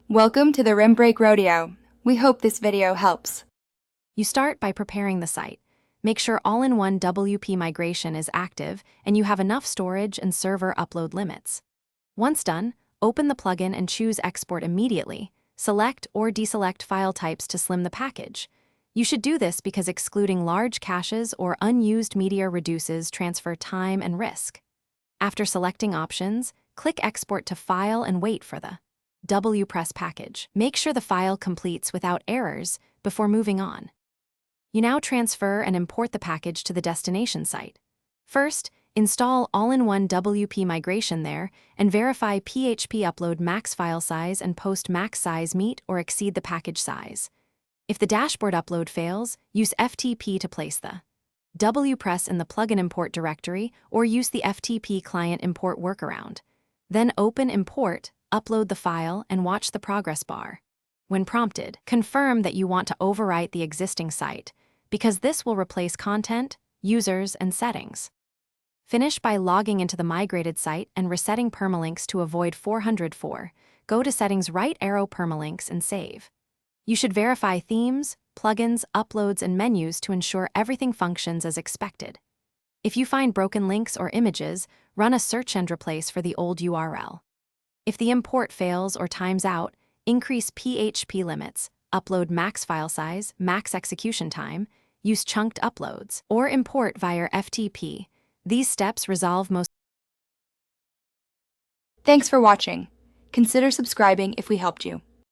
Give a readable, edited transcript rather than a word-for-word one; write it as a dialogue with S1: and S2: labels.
S1: Welcome to the Rim Break Rodeo. We hope this video helps.
S2: You start by preparing the site. Make sure all-in-one WP migration is active and you have enough storage and server upload limits. Once done, open the plugin and choose Export immediately. Select or deselect file types to slim the package. You should do this because excluding large caches or unused media reduces transfer time and risk. After selecting options, click Export to File and wait for the WPress package. Make sure the file completes without errors before moving on. You now transfer and import the package to the destination site. First, install all-in-one WP migration there and verify PHP upload max file size and post max size meet or exceed the package size. If the dashboard upload fails, use FTP to place the WPress in the plugin import directory or use the FTP client import workaround. Then open Import, upload the file, and watch the progress bar. When prompted, confirm that you want to overwrite the existing site, because this will replace content, users, and settings. Finish by logging into the migrated site and resetting permalinks to avoid 404. Go to Settings, right arrow permalinks, and save. You should verify themes, plugins, uploads, and menus to ensure everything functions as expected. If you find broken links or images, run a search and replace for the old URL. If the import fails or times out, increase PHP limits, upload max file size, max execution time, use chunked uploads, or import via FTP. These steps resolve most.
S1: Thanks for watching. Consider subscribing if we helped you.